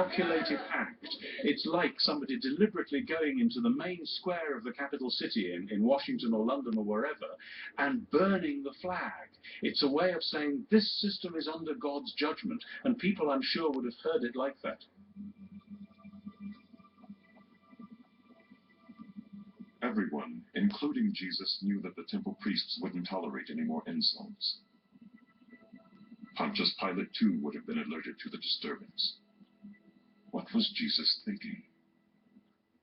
calculated act. It's like somebody deliberately going into the main square of the capital city in Washington or London or wherever and burning the flag. It's a way of saying this system is under God's judgment, and people, I'm sure, would have heard it like that. Everyone, including Jesus, knew that the temple priests wouldn't tolerate any more insults. Pontius Pilate, too, would have been alerted to the disturbance. What was Jesus thinking?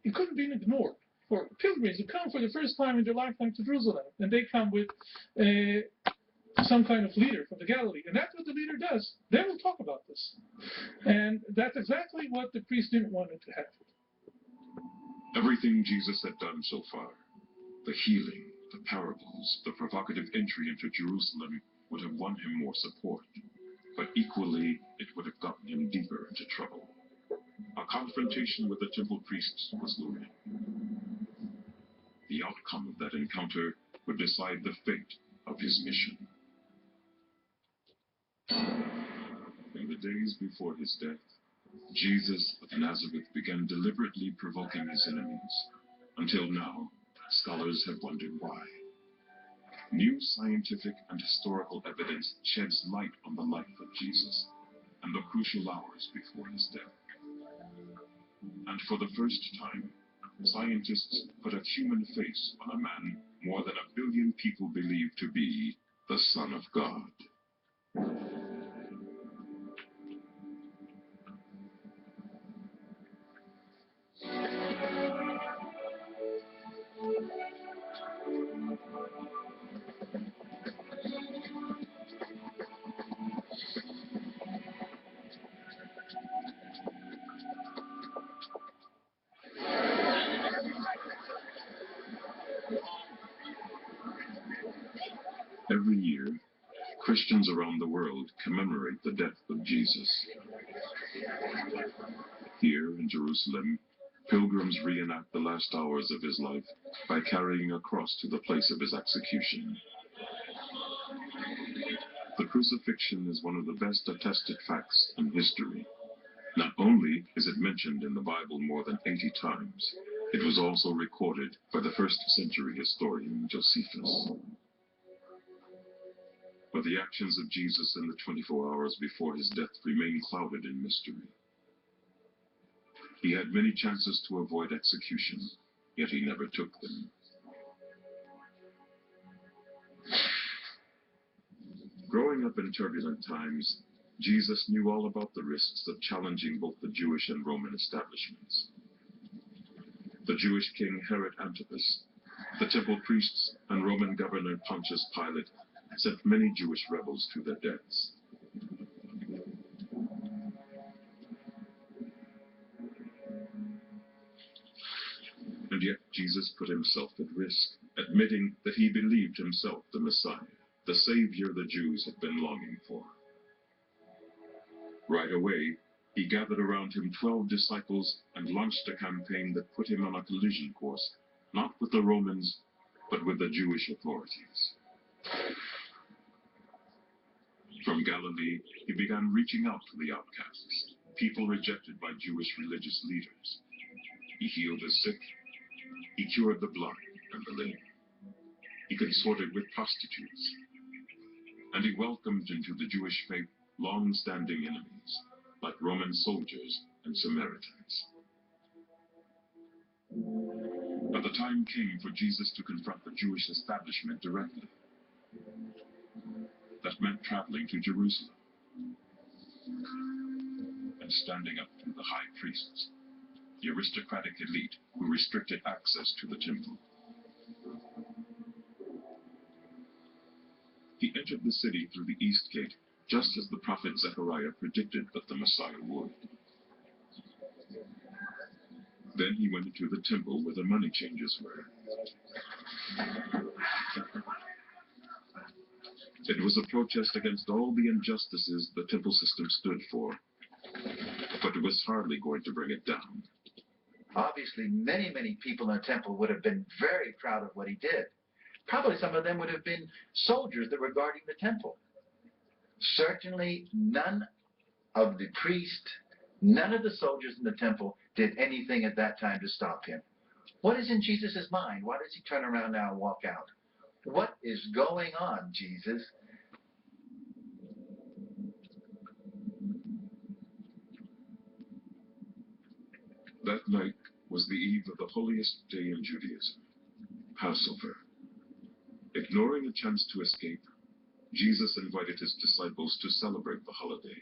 It couldn't be ignored. For pilgrims who come for the first time in their lifetime to Jerusalem, and they come with some kind of leader from the Galilee, and that's what the leader does. They will talk about this. And that's exactly what the priest didn't want it to happen. Everything Jesus had done so far, the healing, the parables, the provocative entry into Jerusalem, would have won him more support. But equally, it would have gotten him deeper into trouble. A confrontation with the temple priests was looming. The outcome of that encounter would decide the fate of his mission. In the days before his death, Jesus of Nazareth began deliberately provoking his enemies. Until now, scholars have wondered why. New scientific and historical evidence sheds light on the life of Jesus and the crucial hours before his death. And for the first time, scientists put a human face on a man more than 1 billion people believe to be the Son of God. Every year, Christians around the world commemorate the death of Jesus. Here in Jerusalem, pilgrims reenact the last hours of his life by carrying a cross to the place of his execution. The crucifixion is one of the best attested facts in history. Not only is it mentioned in the Bible more than 80 times, it was also recorded by the first-century historian Josephus. But the actions of Jesus in the 24 hours before his death remain clouded in mystery. He had many chances to avoid execution, yet he never took them. Growing up in turbulent times, Jesus knew all about the risks of challenging both the Jewish and Roman establishments. The Jewish king Herod Antipas, the temple priests, and Roman governor Pontius Pilate sent many Jewish rebels to their deaths. And yet Jesus put himself at risk, admitting that he believed himself the Messiah, the Savior the Jews had been longing for. Right away, he gathered around him 12 disciples and launched a campaign that put him on a collision course, not with the Romans, but with the Jewish authorities. From Galilee, he began reaching out to the outcasts, people rejected by Jewish religious leaders. He healed the sick, he cured the blind and the lame. He consorted with prostitutes, and he welcomed into the Jewish faith long-standing enemies, like Roman soldiers and Samaritans. But the time came for Jesus to confront the Jewish establishment directly. That meant traveling to Jerusalem and standing up to the high priests, the aristocratic elite who restricted access to the temple. He entered the city through the east gate, just as the prophet Zechariah predicted that the Messiah would. Then he went into the temple where the money changers were. It was a protest against all the injustices the temple system stood for, but it was hardly going to bring it down. Obviously, many people in the temple would have been very proud of what he did. Probably some of them would have been soldiers that were guarding the temple. Certainly none of the priests None of the soldiers in the temple did anything at that time to stop him. What is in Jesus' mind? Why does he turn around now and walk out? What is going on, Jesus? That night was the eve of the holiest day in Judaism, Passover. Ignoring a chance to escape, Jesus invited his disciples to celebrate the holiday.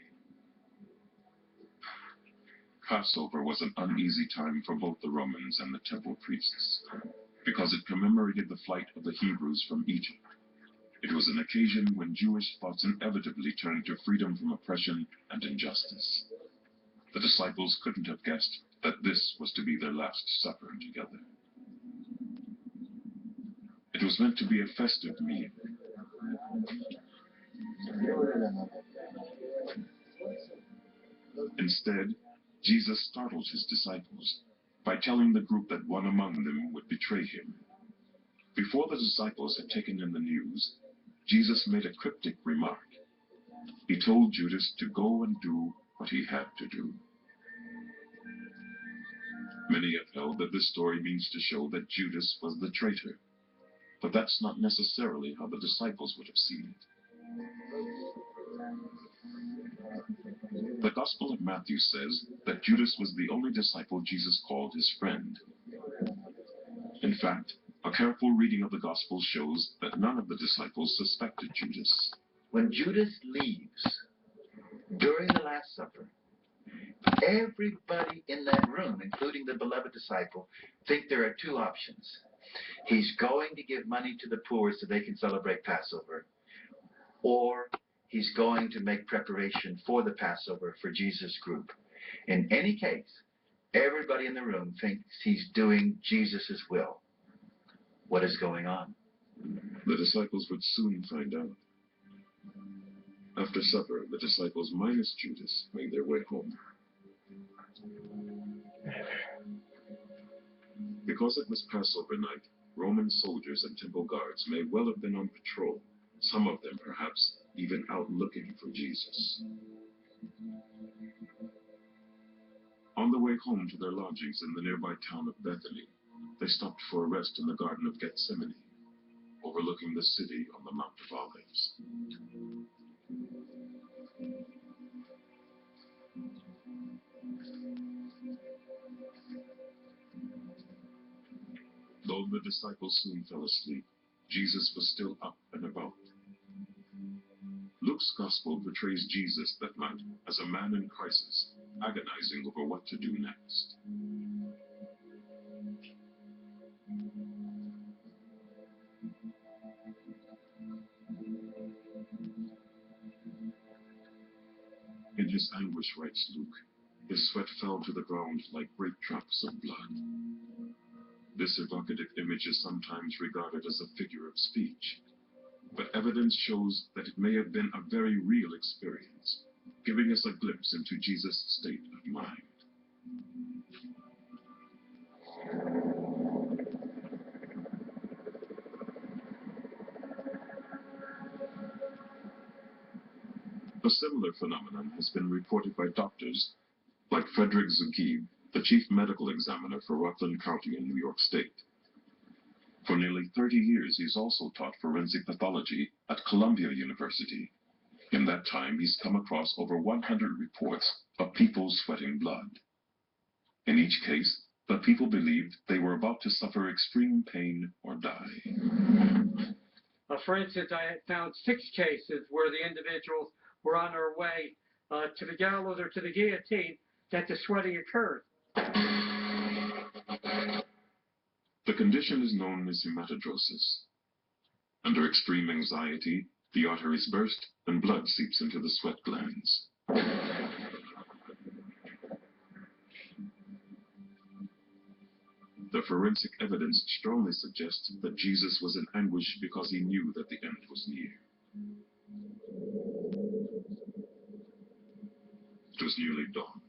Passover was an uneasy time for both the Romans and the temple priests, because it commemorated the flight of the Hebrews from Egypt. It was an occasion when Jewish thoughts inevitably turned to freedom from oppression and injustice. The disciples couldn't have guessed that this was to be their last supper together. It was meant to be a festive meal. Instead, Jesus startled his disciples by telling the group that one among them would betray him. Before the disciples had taken in the news, Jesus made a cryptic remark. He told Judas to go and do what he had to do. Many have held that this story means to show that Judas was the traitor, but that's not necessarily how the disciples would have seen it. The Gospel of Matthew says that Judas was the only disciple Jesus called his friend. In fact, a careful reading of the Gospel shows that none of the disciples suspected Judas. When Judas leaves during the Last Supper, everybody in that room, including the beloved disciple, think there are two options. He's going to give money to the poor so they can celebrate Passover, or he's going to make preparation for the Passover for Jesus' group. In any case, everybody in the room thinks he's doing Jesus' will. What is going on? The disciples would soon find out. After supper, the disciples minus Judas made their way home. Because it was Passover night, Roman soldiers and temple guards may well have been on patrol, some of them perhaps even out looking for Jesus. On the way home to their lodgings in the nearby town of Bethany, they stopped for a rest in the Garden of Gethsemane, overlooking the city on the Mount of Olives. Though the disciples soon fell asleep, Jesus was still up and about. Luke's Gospel portrays Jesus that night as a man in crisis, agonizing over what to do next. In his anguish, writes Luke, his sweat fell to the ground like great drops of blood. This evocative image is sometimes regarded as a figure of speech, but evidence shows that it may have been a very real experience, giving us a glimpse into Jesus' state of mind. A similar phenomenon has been reported by doctors like Frederick Zugibe, the chief medical examiner for Rockland County in New York State. For nearly 30 years, he's also taught forensic pathology at Columbia University. In that time, he's come across over 100 reports of people sweating blood. In each case, the people believed they were about to suffer extreme pain or die. For instance, I had found 6 cases where the individuals were on their way to the gallows or to the guillotine that the sweating occurred. The condition is known as hematidrosis. Under extreme anxiety, the arteries burst and blood seeps into the sweat glands. The forensic evidence strongly suggests that Jesus was in anguish because he knew that the end was near. It was nearly dawn,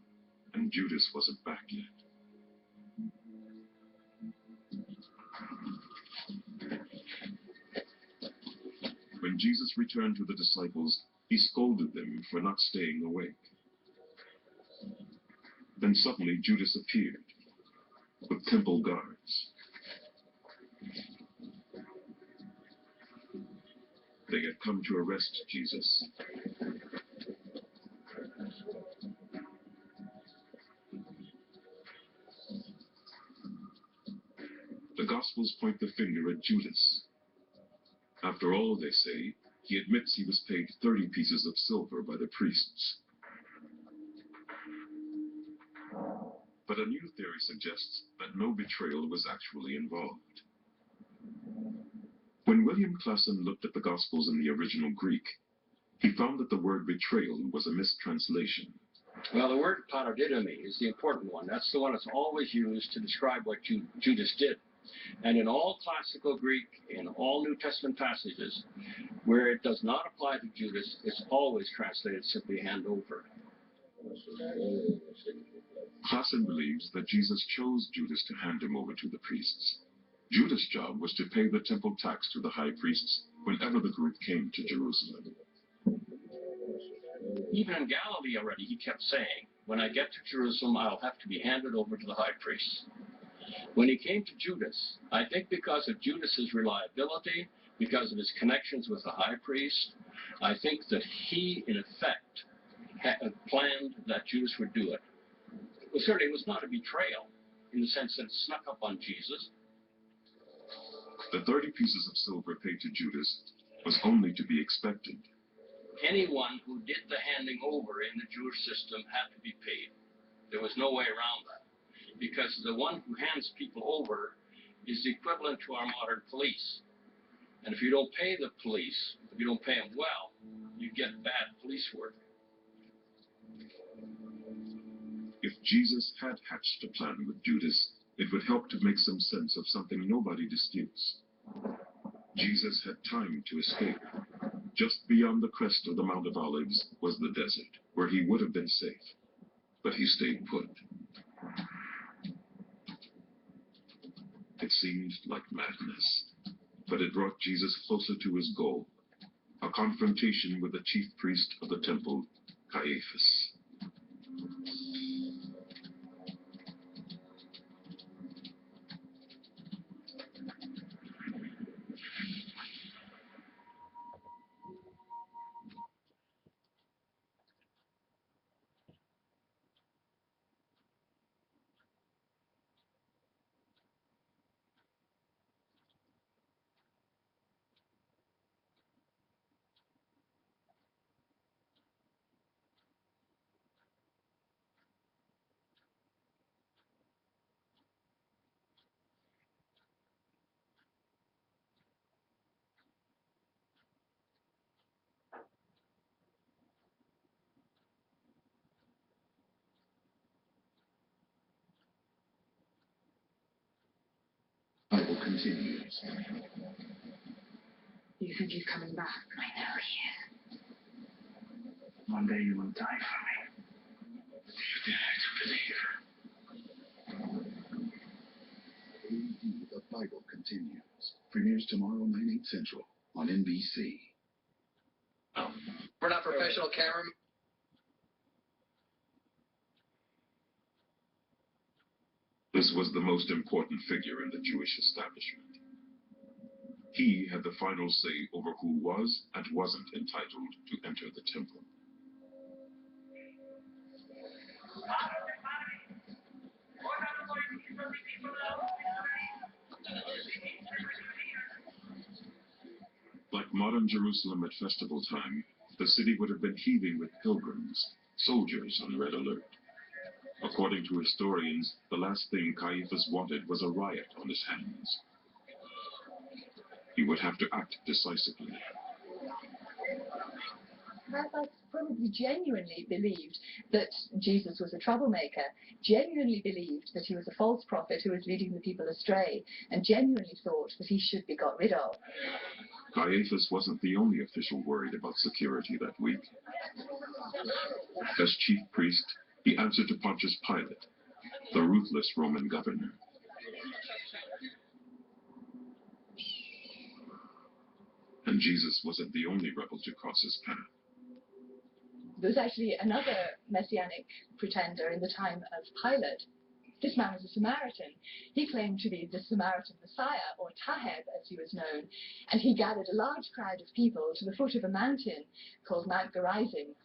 and Judas wasn't back yet. When Jesus returned to the disciples, he scolded them for not staying awake. Then suddenly Judas appeared, with temple guards. They had come to arrest Jesus. The Gospels point the finger at Judas. After all, they say, he admits he was paid 30 pieces of silver by the priests. But a new theory suggests that no betrayal was actually involved. When William Klassen looked at the Gospels in the original Greek, he found that the word betrayal was a mistranslation. Well, the word paradidomi is the important one. That's the one that's always used to describe what Judas did. And in all classical Greek, in all New Testament passages, where it does not apply to Judas, it's always translated simply hand over. Klassen believes that Jesus chose Judas to hand him over to the priests. Judas' job was to pay the temple tax to the high priests whenever the group came to Jerusalem. Even in Galilee already, he kept saying, when I get to Jerusalem, I'll have to be handed over to the high priests. When he came to Judas, I think because of Judas's reliability, because of his connections with the high priest, I think that he, in effect, had planned that Judas would do it. Well, certainly it was not a betrayal, in the sense that it snuck up on Jesus. The 30 pieces of silver paid to Judas was only to be expected. Anyone who did the handing over in the Jewish system had to be paid. There was no way around that. Because the one who hands people over is the equivalent to our modern police. And if you don't pay the police, if you don't pay them well, you get bad police work. If Jesus had hatched a plan with Judas, it would help to make some sense of something nobody disputes. Jesus had time to escape. Just beyond the crest of the Mount of Olives was the desert, where he would have been safe. But he stayed put. It seemed like madness, but it brought Jesus closer to his goal, a confrontation with the chief priest of the temple, Caiaphas. Bible continues. You think he's coming back? I know he is. One day you will die for me. You dare to believe. The Bible continues. Premieres tomorrow, 9/8 Central on NBC. We're not professional cameramen. This was the most important figure in the Jewish establishment. He had the final say over who was and wasn't entitled to enter the temple. Like modern Jerusalem at festival time, the city would have been heaving with pilgrims, soldiers on red alert. According to historians, the last thing Caiaphas wanted was a riot on his hands. He would have to act decisively. Caiaphas probably genuinely believed that Jesus was a troublemaker, genuinely believed that he was a false prophet who was leading the people astray, and genuinely thought that he should be got rid of. Caiaphas wasn't the only official worried about security that week. As chief priest, he answered to Pontius Pilate, the ruthless Roman governor. And Jesus wasn't the only rebel to cross his path. There was actually another messianic pretender in the time of Pilate. This man was a Samaritan. He claimed to be the Samaritan Messiah, or Taheb as he was known, and he gathered a large crowd of people to the foot of a mountain called Mount Gerizim.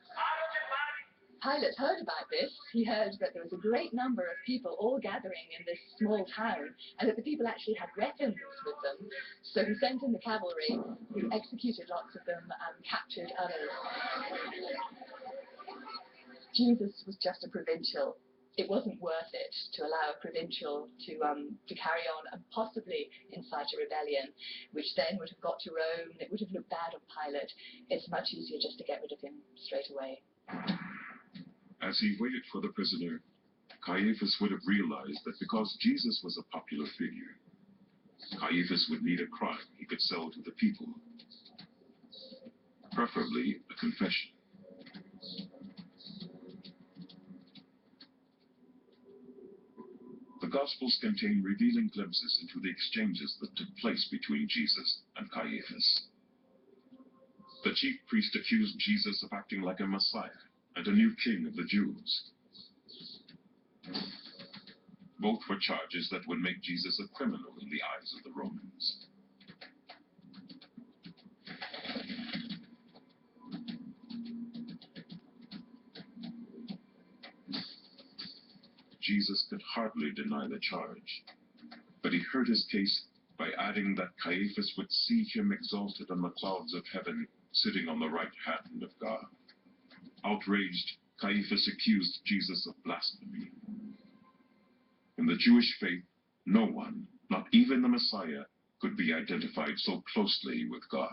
Pilate heard about this. He heard that there was a great number of people all gathering in this small town, and that the people actually had weapons with them. So he sent in the cavalry, who executed lots of them and captured others. Jesus was just a provincial. It wasn't worth it to allow a provincial to carry on and possibly incite a rebellion, which then would have got to Rome. It would have looked bad on Pilate. It's much easier just to get rid of him straight away. As he waited for the prisoner, Caiaphas would have realized that because Jesus was a popular figure, Caiaphas would need a crime he could sell to the people, preferably a confession. The Gospels contain revealing glimpses into the exchanges that took place between Jesus and Caiaphas. The chief priest accused Jesus of acting like a Messiah and a new king of the Jews. Both were charges that would make Jesus a criminal in the eyes of the Romans. Jesus could hardly deny the charge, but he heard his case by adding that Caiaphas would see him exalted on the clouds of heaven, sitting on the right hand of God. Outraged, Caiaphas accused Jesus of blasphemy. In the Jewish faith, no one, not even the Messiah, could be identified so closely with God.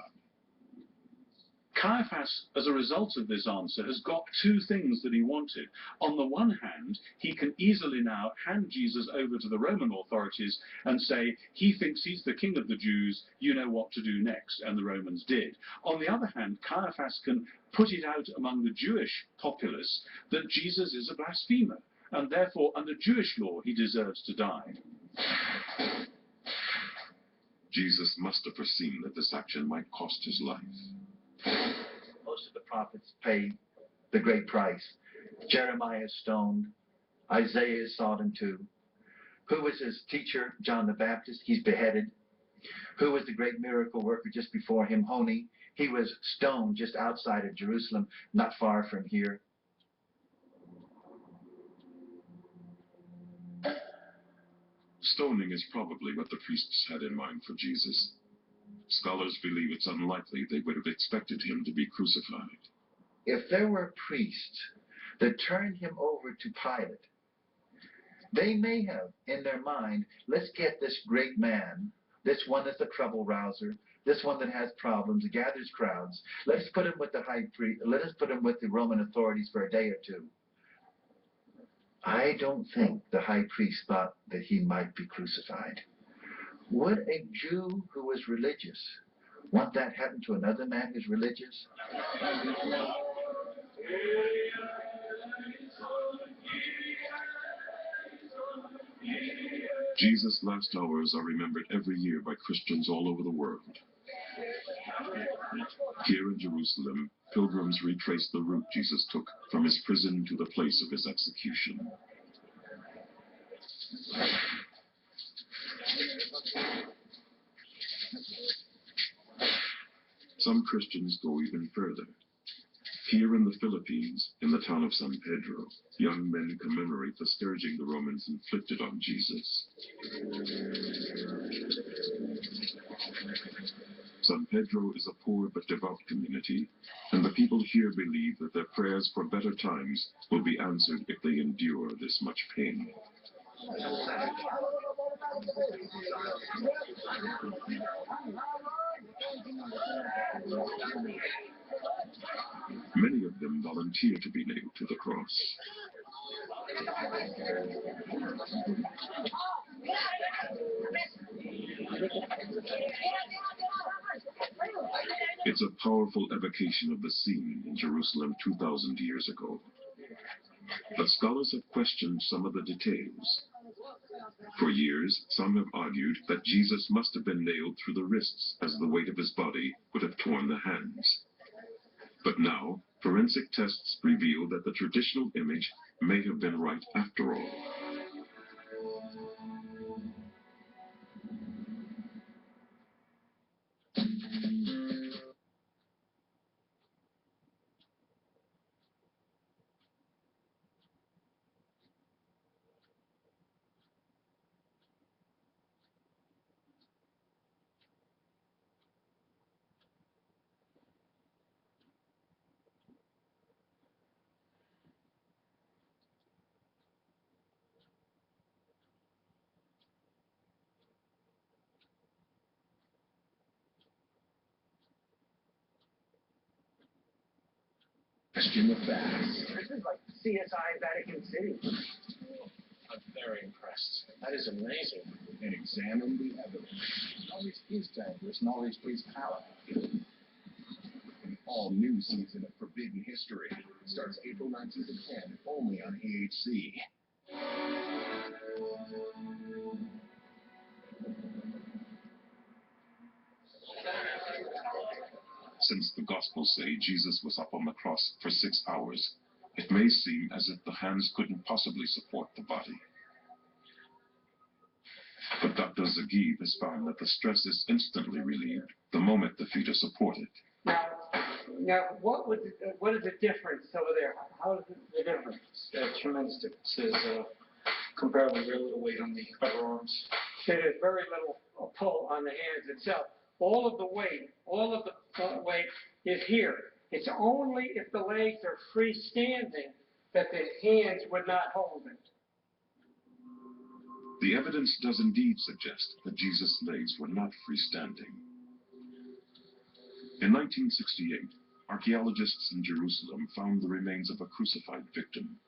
Caiaphas, as a result of this answer, has got two things that he wanted. On the one hand, he can easily now hand Jesus over to the Roman authorities and say, he thinks he's the king of the Jews, you know what to do next, and the Romans did. On the other hand, Caiaphas can put it out among the Jewish populace that Jesus is a blasphemer, and therefore, under Jewish law, he deserves to die. Jesus must have foreseen that this action might cost his life. Most of the prophets paid the great price. Jeremiah is stoned. Isaiah is sawed in two. Who was his teacher? John the Baptist. He's beheaded. Who was the great miracle worker just before him? Honi. He was stoned just outside of Jerusalem, not far from here. Stoning is probably what the priests had in mind for Jesus. Scholars believe it's unlikely they would have expected him to be crucified. If there were priests that turned him over to Pilate, they may have in their mind, let's get this great man, this one that's a trouble rouser, this one that has problems, gathers crowds, let's put him with the high priest, let us put him with the Roman authorities for a day or two. I don't think the high priest thought that he might be crucified. Would a Jew who was religious want that happen to another man who's religious? Jesus' last hours are remembered every year by Christians all over the world. Here in Jerusalem, pilgrims retrace the route Jesus took from his prison to the place of his execution. Some Christians go even further. Here in the Philippines, in the town of San Pedro, young men commemorate the scourging the Romans inflicted on Jesus. San Pedro is a poor but devout community, and the people here believe that their prayers for better times will be answered if they endure this much pain. Many of them volunteer to be nailed to the cross. It's a powerful evocation of the scene in Jerusalem 2,000 years ago. But scholars have questioned some of the details. For years, some have argued that Jesus must have been nailed through the wrists, as the weight of his body would have torn the hands. But now, Forensic tests reveal that the traditional image may have been right after all. Question the facts. This is like CSI Vatican City. I'm very impressed. That is amazing. And examine the evidence. Knowledge is dangerous. Knowledge is power. An all-new season of Forbidden History starts April 19th at 10, only on AHC. Since the Gospels say Jesus was up on the cross for 6 hours, it may seem as if the hands couldn't possibly support the body. But Dr. Zagiv has found that the stress is instantly relieved the moment the feet are supported. Now, what is the difference over there? How is the difference? Tremendous difference. There's comparably very little weight on the upper arms. There's very little pull on the hands itself. All of the weight is here. It's only if the legs are freestanding that the hands would not hold it. The evidence does indeed suggest that Jesus' legs were not freestanding. In 1968, archaeologists in Jerusalem found the remains of a crucified victim.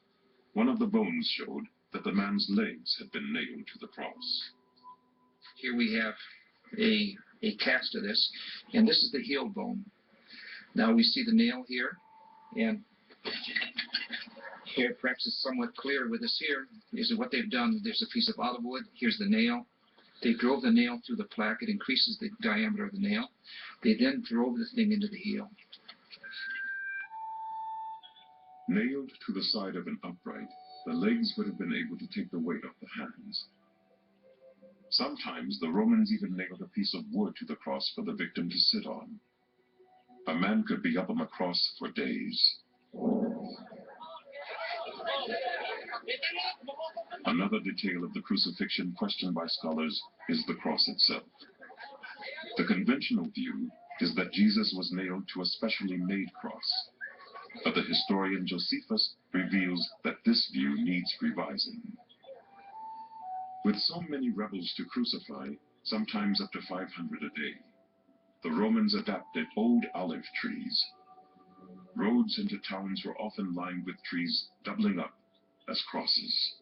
One of the bones showed that the man's legs had been nailed to the cross. Here we have a cast of this, and this is the heel bone. Now we see the nail here, and here perhaps it's somewhat clear with this here, is what they've done. There's a piece of olive wood, here's the nail. They drove the nail through the plaque, it increases the diameter of the nail. They then drove the thing into the heel. Nailed to the side of an upright, the legs would have been able to take the weight of the hands. Sometimes the Romans even nailed a piece of wood to the cross for the victim to sit on. A man could be up on the cross for days. Another detail of the crucifixion questioned by scholars is the cross itself. The conventional view is that Jesus was nailed to a specially made cross, but the historian Josephus reveals that this view needs revising. With so many rebels to crucify, sometimes up to 500 a day, the Romans adapted old olive trees. Roads into towns were often lined with trees doubling up as crosses.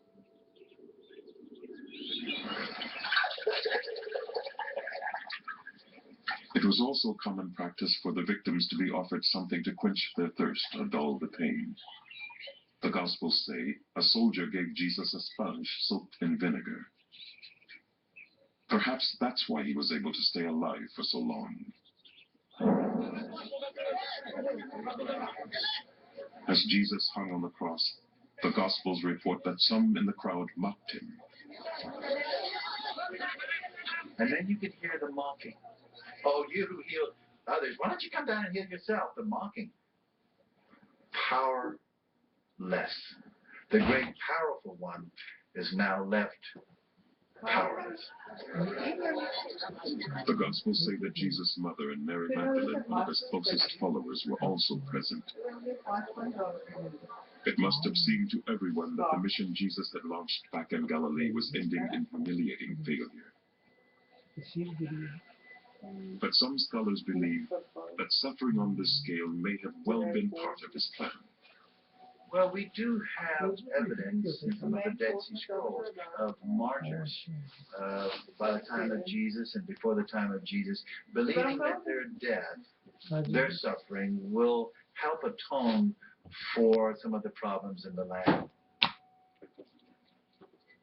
It was also common practice for the victims to be offered something to quench their thirst or dull the pain. The Gospels say a soldier gave Jesus a sponge soaked in vinegar. Perhaps that's why he was able to stay alive for so long. As Jesus hung on the cross, the Gospels report that some in the crowd mocked him. And then you could hear the mocking. Oh, you who healed others, why don't you come down and heal yourself? The mocking. Powerless. The great powerful one is now left powerless. The Gospels say that Jesus' mother and Mary Magdalene, one of his closest followers, were also present. It must have seemed to everyone that the mission Jesus had launched back in Galilee was ending in humiliating failure. But some scholars believe that suffering on this scale may have well been part of his plan. Well, we do have evidence in some of the Dead Sea Scrolls of martyrs by the time of Jesus and before the time of Jesus, believing that their death, their suffering, will help atone for some of the problems in the land.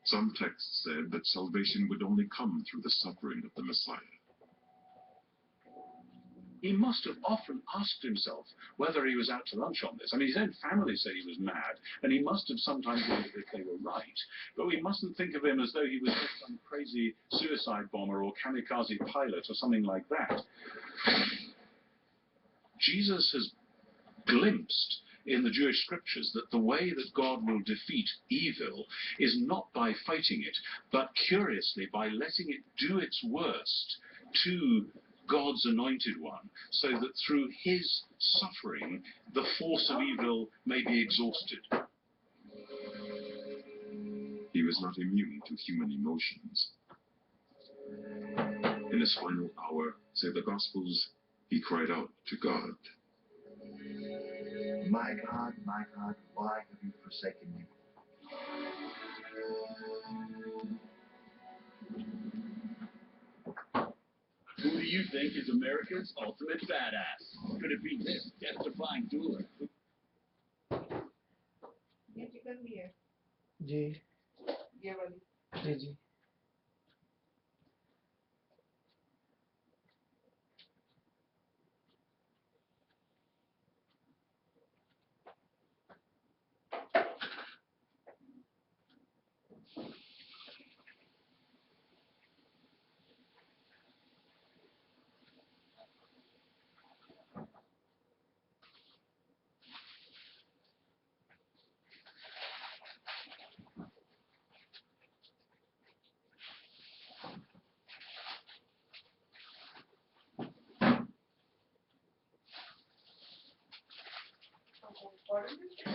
Some texts said that salvation would only come through the suffering of the Messiah. he must have often asked himself whether he was out to lunch on this. I mean, his own family said he was mad, and he must have sometimes wondered if they were right. But we mustn't think of him as though he was just some crazy suicide bomber or kamikaze pilot or something like that. Jesus has glimpsed in the Jewish scriptures that the way that God will defeat evil is not by fighting it, but curiously by letting it do its worst to God's anointed one, so that through his suffering the force of evil may be exhausted. He was not immune to human emotions. In his final hour, say the Gospels, he cried out to God. My God, why have you forsaken me? Who do you think is America's ultimate badass? Could it be this death-defying dueler? जी ये वाली जी जी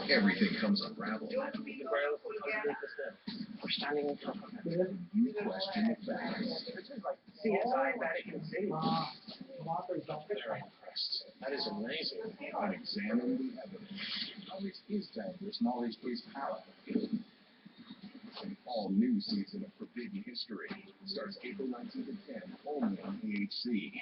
Everything comes unraveled. We're standing in front of it. You question the facts. This is like CSI Vatican City. Very impressed. That is amazing. And examine the evidence. Knowledge is dangerous. Knowledge is power. An all-new season of Forbidden History starts April 19th at 10, only on AHC.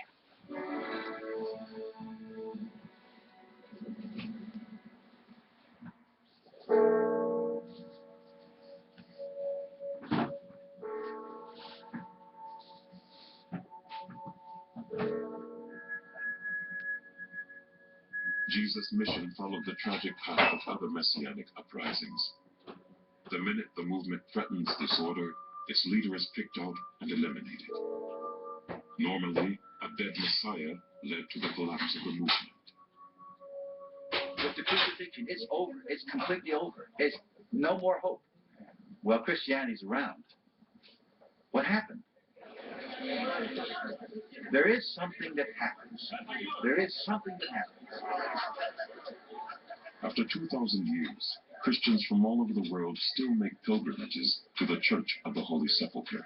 Jesus' mission followed the tragic path of other messianic uprisings. The minute the movement threatens disorder, its leader is picked out and eliminated. Normally, a dead Messiah led to the collapse of the movement. With the crucifixion, it's over. It's completely over. It's no more hope. Well, Christianity's around. What happened? There is something that happens. There is something that happens. After 2,000 years, Christians from all over the world still make pilgrimages to the Church of the Holy Sepulchre,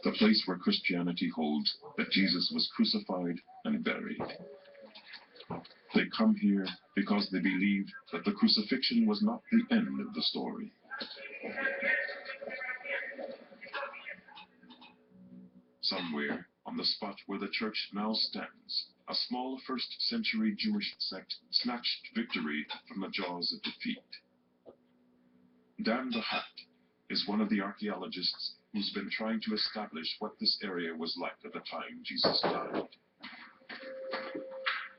the place where Christianity holds that Jesus was crucified and buried. They come here because they believe that the crucifixion was not the end of the story. Somewhere on the spot where the church now stands, a small first-century Jewish sect snatched victory from the jaws of defeat. Dan the Hat is one of the archaeologists who's been trying to establish what this area was like at the time Jesus died.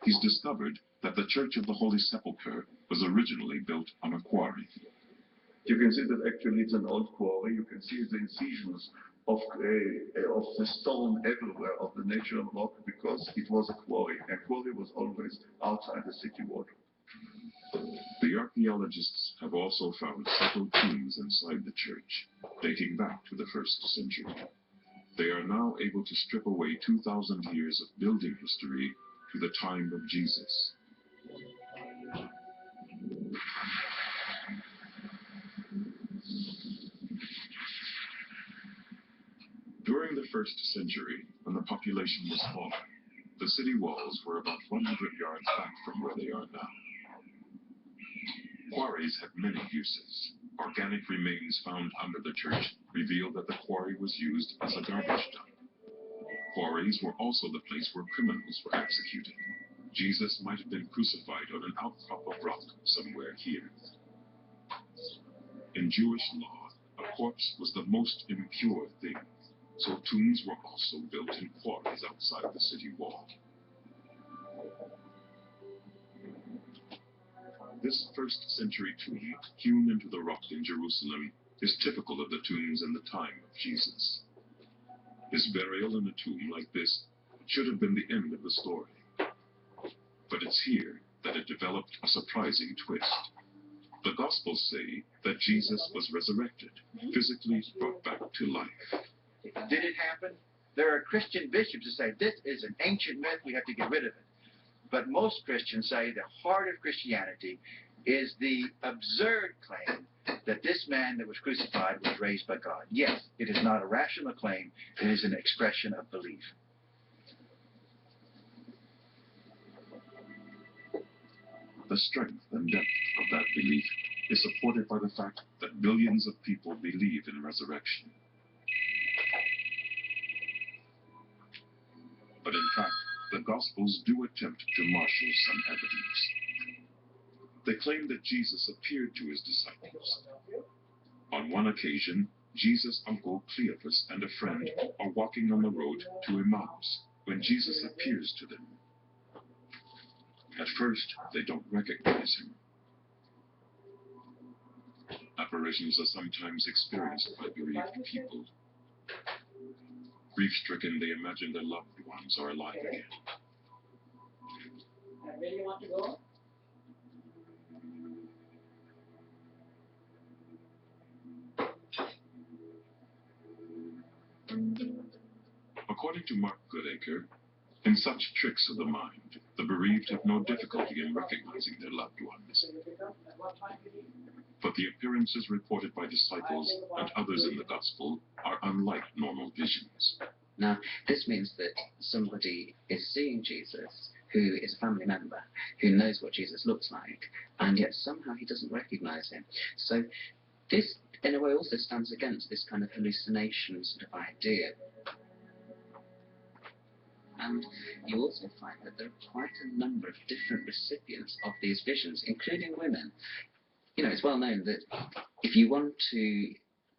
He's discovered that the Church of the Holy Sepulchre was originally built on a quarry. You can see that actually it's an old quarry. You can see the incisions of the stone everywhere, of the natural rock, because it was a quarry. And quarry was always outside the city wall. The archaeologists have also found several tombs inside the church, dating back to the 1st century. They are now able to strip away 2,000 years of building history to the time of Jesus. During the 1st century, when the population was small, the city walls were about 100 yards back from where they are now. Quarries had many uses. Organic remains found under the church reveal that the quarry was used as a garbage dump. Quarries were also the place where criminals were executed. Jesus might have been crucified on an outcrop of rock somewhere here. In Jewish law, a corpse was the most impure thing, so tombs were also built in quarries outside the city wall. This first-century tomb, hewn into the rock in Jerusalem, is typical of the tombs in the time of Jesus. His burial in a tomb like this should have been the end of the story. But it's here that it developed a surprising twist. The Gospels say that Jesus was resurrected, physically brought back to life. Did it happen? There are Christian bishops who say this is an ancient myth, we have to get rid of it. But most Christians say the heart of Christianity is the absurd claim that this man that was crucified was raised by God. Yes, it is not a rational claim, it is an expression of belief. The strength and depth of that belief is supported by the fact that billions of people believe in resurrection. But in fact, the Gospels do attempt to marshal some evidence. They claim that Jesus appeared to his disciples. On one occasion, Jesus' uncle Cleophas and a friend are walking on the road to Emmaus when Jesus appears to them. At first, they don't recognize him. Apparitions are sometimes experienced by bereaved people. Grief-stricken, they imagine their loved ones are alive again. According to Mark Goodacre, in such tricks of the mind, the bereaved have no difficulty in recognizing their loved ones. But the appearances reported by disciples and others in the Gospel are unlike normal visions. Now, this means that somebody is seeing Jesus who is a family member, who knows what Jesus looks like, and yet somehow he doesn't recognize him. So this, in a way, also stands against this kind of hallucination sort of idea. And you also find that there are quite a number of different recipients of these visions, including women. You know, it's well known that if you want to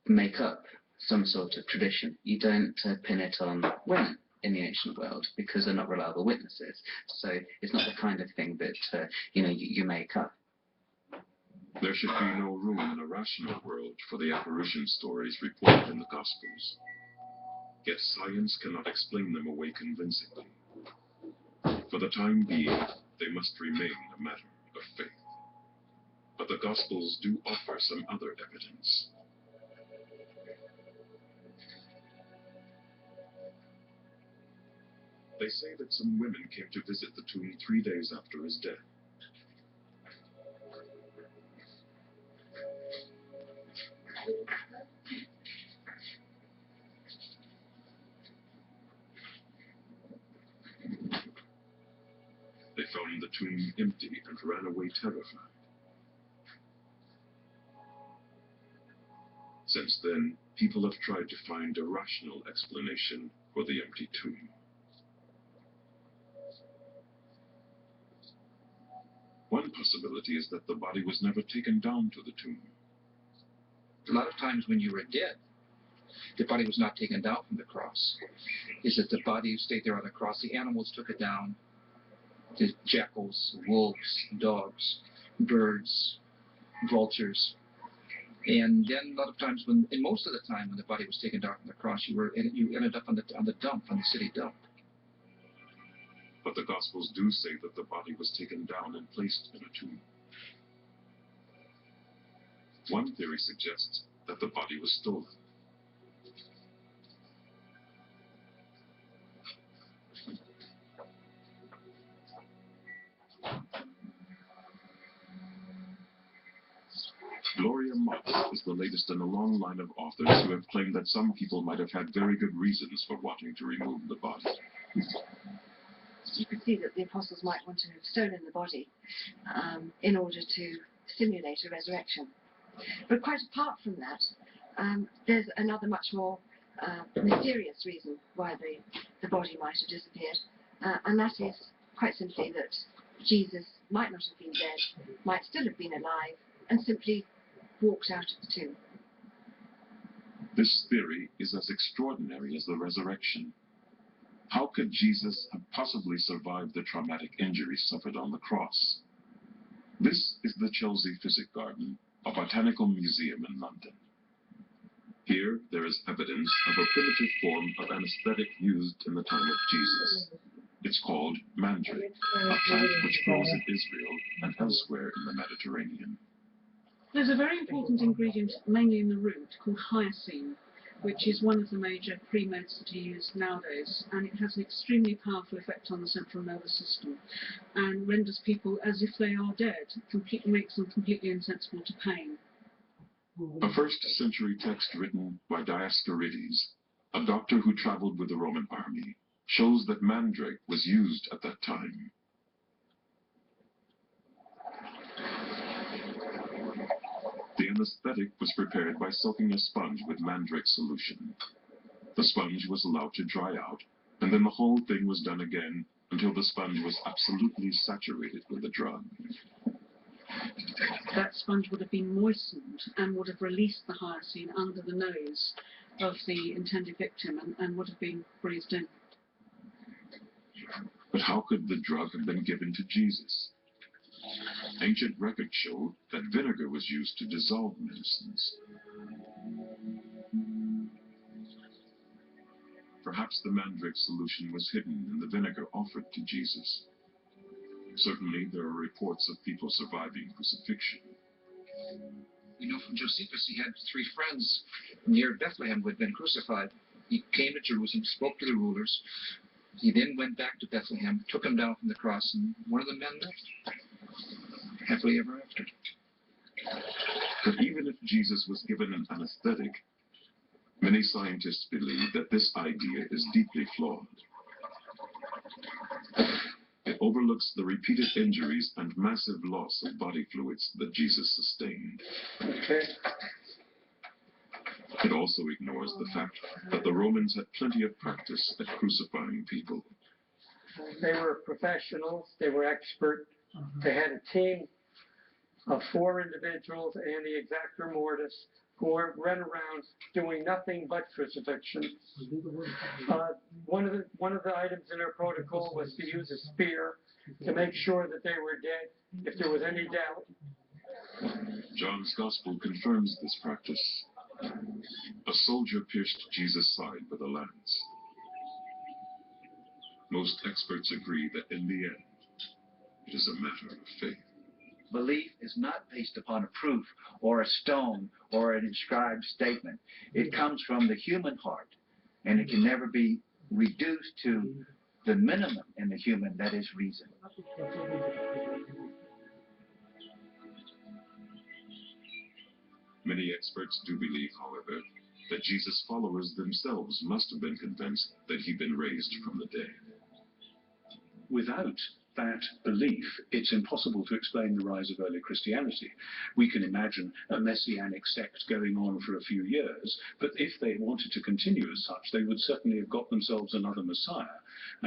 make up some sort of tradition, you don't pin it on women in the ancient world because they're not reliable witnesses. So it's not the kind of thing that, you make up. There should be no room in a rational world for the apparition stories reported in the Gospels. Yet science cannot explain them away convincingly. For the time being, they must remain a matter of faith. But the Gospels do offer some other evidence. They say that some women came to visit the tomb 3 days after his death. They found the tomb empty and ran away terrified. Since then, people have tried to find a rational explanation for the empty tomb. One possibility is that the body was never taken down to the tomb. A lot of times when you were dead, the body was not taken down from the cross. Is that the body stayed there on the cross, the animals took it down, the jackals, wolves, dogs, birds, vultures. And then a lot of times, most of the time when the body was taken down from the cross, you ended up on the dump, on the city dump. But the Gospels do say that the body was taken down and placed in a tomb. One theory suggests that the body was stolen. Gloria Moss is the latest in a long line of authors who have claimed that some people might have had very good reasons for wanting to remove the body. You could see that the apostles might want to have stolen the body in order to simulate a resurrection. But quite apart from that, there's another much more mysterious reason why the body might have disappeared, and that is quite simply that Jesus might not have been dead, might still have been alive, and simply walked out of the tomb. This theory is as extraordinary as the resurrection. How could Jesus have possibly survived the traumatic injuries suffered on the cross? This is the Chelsea Physic Garden, a botanical museum in London. Here, there is evidence of a primitive form of anesthetic used in the time of Jesus. It's called mandrake, a plant which grows in Israel and elsewhere in the Mediterranean. There's a very important ingredient, mainly in the root, called hyoscine, which is one of the major pre-meds that are used nowadays, and it has an extremely powerful effect on the central nervous system and renders people as if they are dead, makes them completely insensible to pain. A 1st century text written by Dioscorides, a doctor who traveled with the Roman army, shows that mandrake was used at that time. The anesthetic was prepared by soaking a sponge with mandrake solution. The sponge was allowed to dry out, and then the whole thing was done again until the sponge was absolutely saturated with the drug. That sponge would have been moistened and would have released the hyoscine under the nose of the intended victim and would have been breathed in. But how could the drug have been given to Jesus? Ancient records showed that vinegar was used to dissolve medicines. Perhaps the mandrake solution was hidden in the vinegar offered to Jesus. Certainly, there are reports of people surviving crucifixion. We know from Josephus he had 3 friends near Bethlehem who had been crucified. He came to Jerusalem, spoke to the rulers. He then went back to Bethlehem, took him down from the cross, and one of the men lived happily ever after. But even if Jesus was given an anesthetic, many scientists believe that this idea is deeply flawed. It overlooks the repeated injuries and massive loss of body fluids that Jesus sustained. It also ignores the fact that the Romans had plenty of practice at crucifying people. They were professionals, they were expert, they had a team of 4 individuals and the exactor mortis who ran around doing nothing but crucifixion. One of the items in their protocol was to use a spear to make sure that they were dead if there was any doubt. John's Gospel confirms this practice. A soldier pierced Jesus' side with a lance. Most experts agree that in the end, it is a matter of faith. Belief is not based upon a proof or a stone or an inscribed statement. It comes from the human heart, and it can never be reduced to the minimum in the human, that is reason. Many experts do believe, however, that Jesus' followers themselves must have been convinced that he'd been raised from the dead. Without that belief, it's impossible to explain the rise of early Christianity. We can imagine a messianic sect going on for a few years, but if they wanted to continue as such, they would certainly have got themselves another Messiah.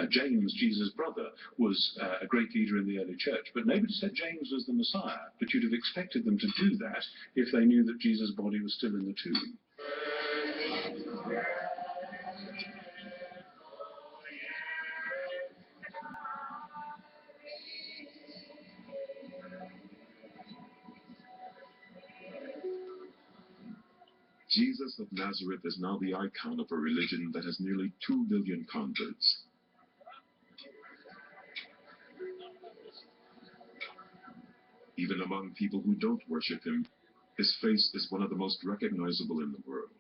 James, Jesus' brother, was a great leader in the early church, but nobody said James was the Messiah. But you'd have expected them to do that if they knew that Jesus' body was still in the tomb. Jesus of Nazareth is now the icon of a religion that has nearly 2 billion converts. Even among people who don't worship him, his face is one of the most recognizable in the world.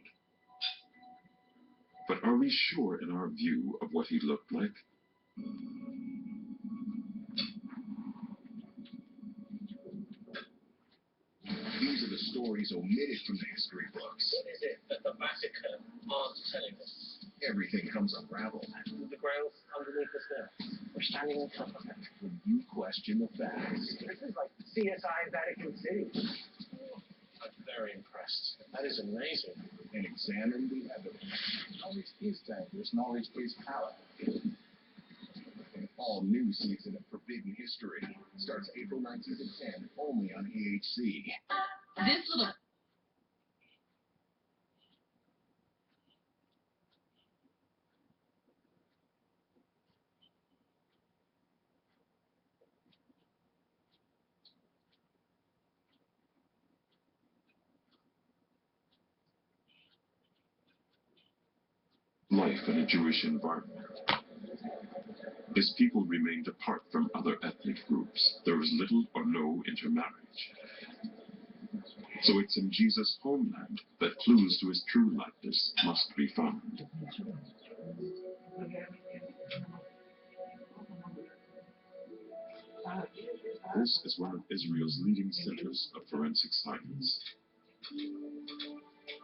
But are we sure in our view of what he looked like? These are the stories omitted from the history books. What is it that the Vatican aren't telling us? Everything comes unraveled The Grail's underneath us now. We're standing on top of it. when you question the facts. This is like CSI Vatican City. I'm very impressed. That is amazing. And examine the evidence. Knowledge is dangerous. Knowledge is power. An all-new season of Forbidden History starts April 19th at 10, only on AHC. This little life in a Jewish environment. His people remained apart from other ethnic groups. There was little or no intermarriage. So it's in Jesus' homeland that clues to his true likeness must be found. This is one of Israel's leading centers of forensic science.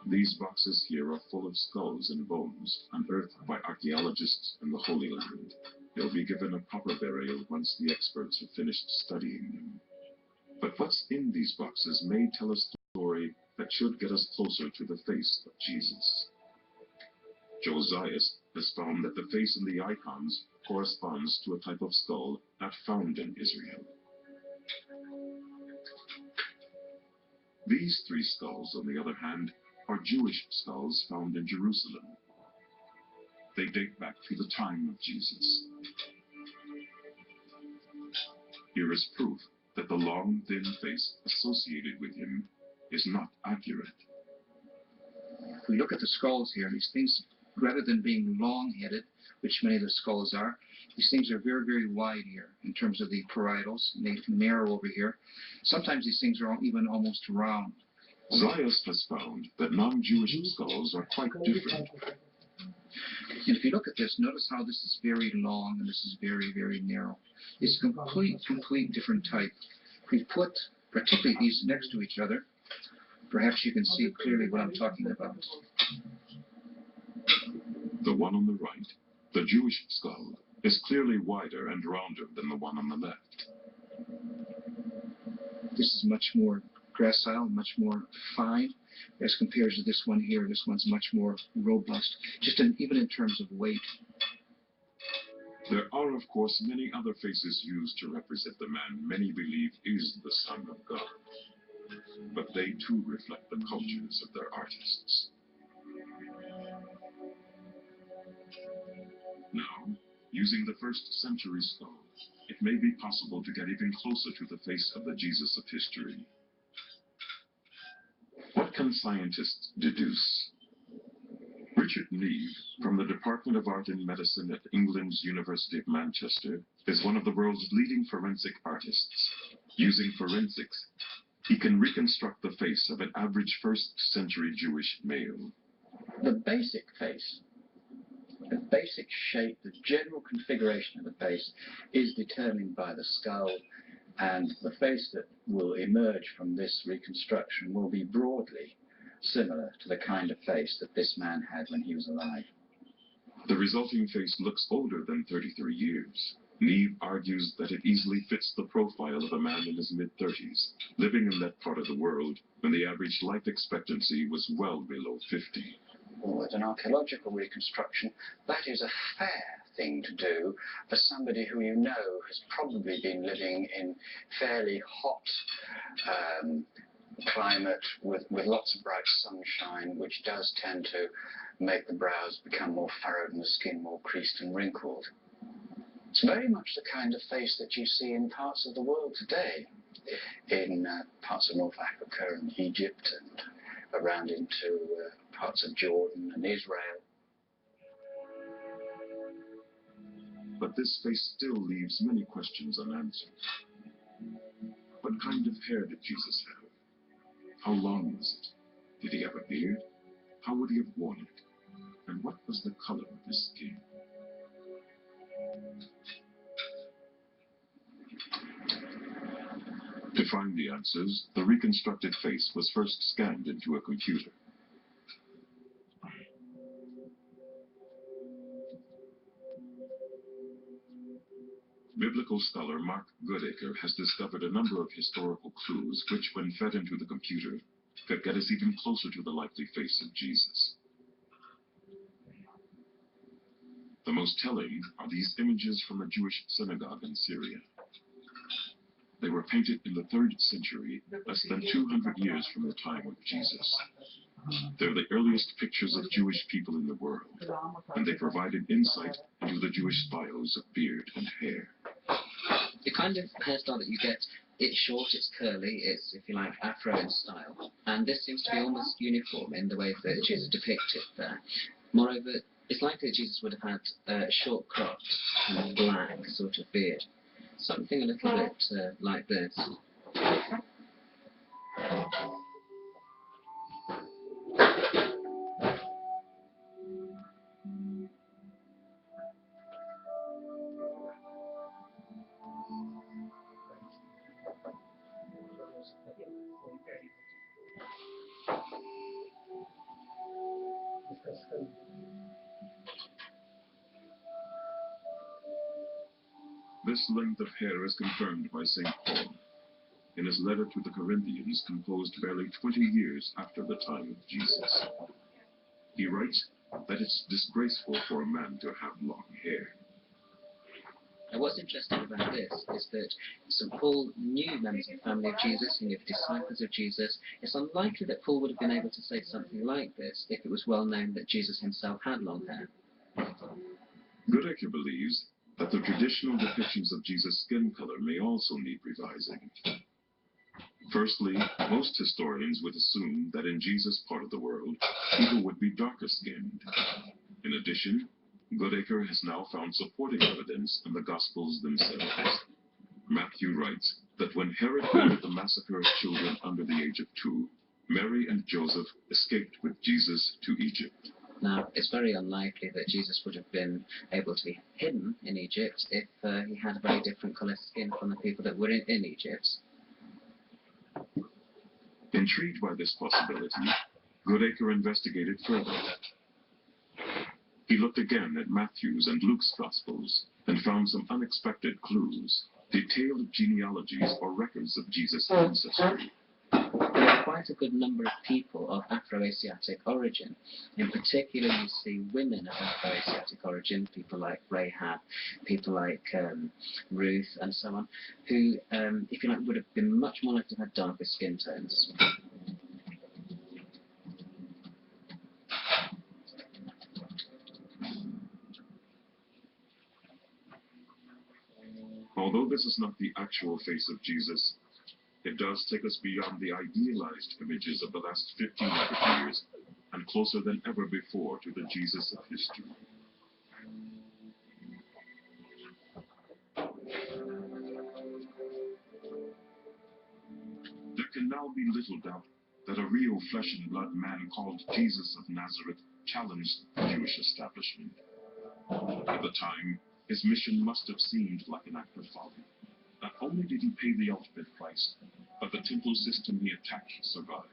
These boxes here are full of skulls and bones unearthed by archaeologists in the Holy Land. They'll be given a proper burial once the experts have finished studying them. But what's in these boxes may tell a story that should get us closer to the face of Jesus. Josias has found that the face in the icons corresponds to a type of skull not found in Israel. These three skulls, on the other hand, are Jewish skulls found in Jerusalem. They date back to the time of Jesus. Here is proof that the long, thin face associated with him is not accurate. If we look at the skulls here, these things, rather than being long-headed, which many of the skulls are, these things are very, very wide here in terms of the parietals, and they narrow over here. Sometimes these things are even almost round. Zayas has found that non-Jewish skulls are quite different. And if you look at this, notice how this is very long and this is very, very narrow. It's a complete different type. If we put particularly these next to each other, perhaps you can see clearly what I'm talking about. The one on the right, the Jewish skull, is clearly wider and rounder than the one on the left. This is much more gracile, much more fine, as compared to this one here. This one's much more robust, even in terms of weight. There are, of course, many other faces used to represent the man many believe is the Son of God. But they too reflect the cultures of their artists. Now, using the 1st century skull, it may be possible to get even closer to the face of the Jesus of history. What can scientists deduce? Richard Neve, from the Department of Art and Medicine at England's University of Manchester, is one of the world's leading forensic artists. Using forensics, he can reconstruct the face of an average 1st century Jewish male. The basic face, the basic shape, the general configuration of the face is determined by the skull, and the face that will emerge from this reconstruction will be broadly similar to the kind of face that this man had when he was alive. The resulting face looks older than 33 years. Neve argues that it easily fits the profile of a man in his mid-30s, living in that part of the world when the average life expectancy was well below 50. Well, as an archaeological reconstruction, that is a fair thing to do for somebody who you know has probably been living in fairly hot climate with lots of bright sunshine, which does tend to make the brows become more furrowed and the skin more creased and wrinkled. It's very much the kind of face that you see in parts of the world today, in parts of North Africa and Egypt and around into parts of Jordan and Israel. But this face still leaves many questions unanswered. What kind of hair did Jesus have? How long was it? Did he have a beard? How would he have worn it? And what was the color of his skin? To find the answers, the reconstructed face was first scanned into a computer. Biblical scholar Mark Goodacre has discovered a number of historical clues which, when fed into the computer, could get us even closer to the likely face of Jesus. The most telling are these images from a Jewish synagogue in Syria. They were painted in the 3rd century, less than 200 years from the time of Jesus. They're the earliest pictures of Jewish people in the world, and they provide an insight into the Jewish styles of beard and hair. The kind of hairstyle that you get, it's short, it's curly, it's, if you like, Afro in style, and this seems to be almost uniform in the way that it is depicted there. Moreover, It's likely that Jesus would have had a short cropped kind of black sort of beard. Something a little bit like this. This length of hair is confirmed by St. Paul in his letter to the Corinthians, composed barely 20 years after the time of Jesus. He writes that it's disgraceful for a man to have long hair. And what's interesting about this is that St. Paul knew members of the family of Jesus, he knew the disciples of Jesus. It's unlikely that Paul would have been able to say something like this if it was well known that Jesus himself had long hair. Goodacre believes that the traditional depictions of Jesus' skin color may also need revising. Firstly, most historians would assume that in Jesus' part of the world, people would be darker skinned. In addition, Goodacre has now found supporting evidence in the Gospels themselves. Matthew writes that when Herod ordered the massacre of children under the age of 2, Mary and Joseph escaped with Jesus to Egypt. Now, it's very unlikely that Jesus would have been able to be hidden in Egypt if he had a very different colour skin from the people that were in Egypt. Intrigued by this possibility, Goodacre investigated further. He looked again at Matthew's and Luke's Gospels and found some unexpected clues, detailed genealogies or records of Jesus' ancestry. There are quite a good number of people of Afro-Asiatic origin. In particular, you see women of Afro-Asiatic origin, people like Rahab, people like Ruth, and so on, who, if you like, would have been much more likely to have darker skin tones. Although this is not the actual face of Jesus, it does take us beyond the idealized images of the last 1500 years and closer than ever before to the Jesus of history. There can now be little doubt that a real flesh and blood man called Jesus of Nazareth challenged the Jewish establishment. At the time, his mission must have seemed like an act of folly. Not only did he pay the ultimate price, but the temple system he attacked survived.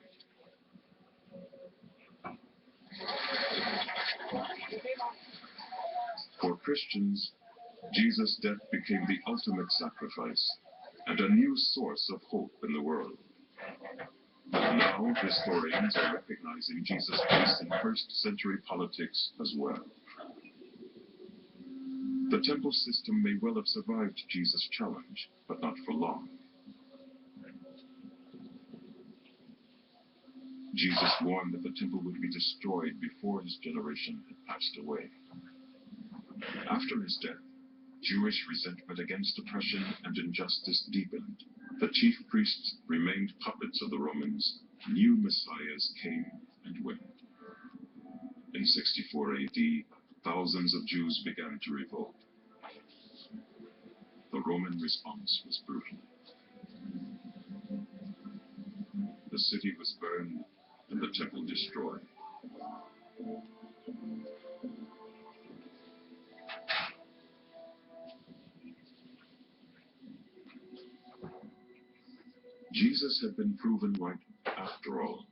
For Christians, Jesus' death became the ultimate sacrifice and a new source of hope in the world. But now historians are recognizing Jesus' place in first-century politics as well. The temple system may well have survived Jesus' challenge, but not for long. Jesus warned that the temple would be destroyed before his generation had passed away. After his death, Jewish resentment against oppression and injustice deepened. The chief priests remained puppets of the Romans. New messiahs came and went. In 64 AD, thousands of Jews began to revolt. The Roman response was brutal. The city was burned and the temple destroyed. Jesus had been proven right after all.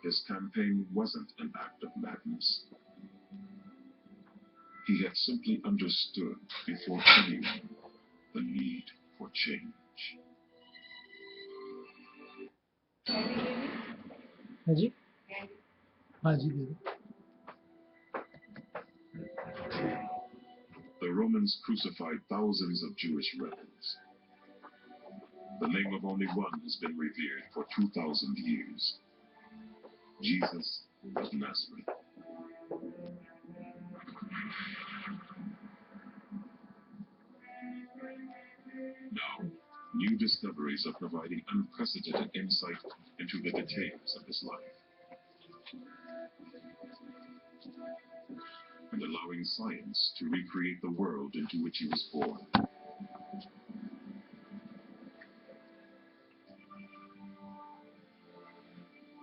His campaign wasn't an act of madness. He had simply understood before anyone the need for change. हाँ जी हाँ जी दे दो The Romans crucified thousands of Jewish rebels. The name of only one has been revered for 2,000 years. Jesus of Nazareth. Now, new discoveries are providing unprecedented insight into the details of his life. and allowing science to recreate the world into which he was born.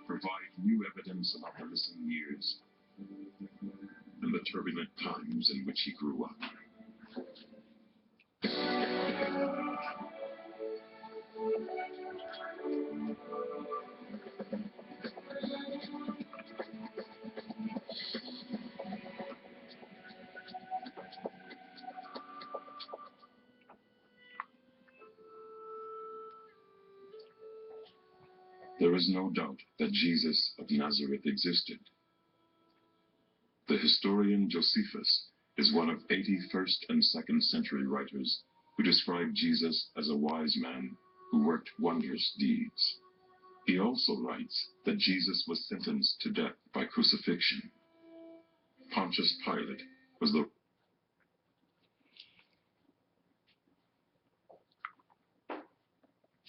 Provide new evidence about the missing years and the turbulent times in which he grew up. There is no doubt that Jesus of Nazareth existed. The historian Josephus is one of 80 first and second century writers who describe Jesus as a wise man who worked wondrous deeds. He also writes that Jesus was sentenced to death by crucifixion. Pontius Pilate was the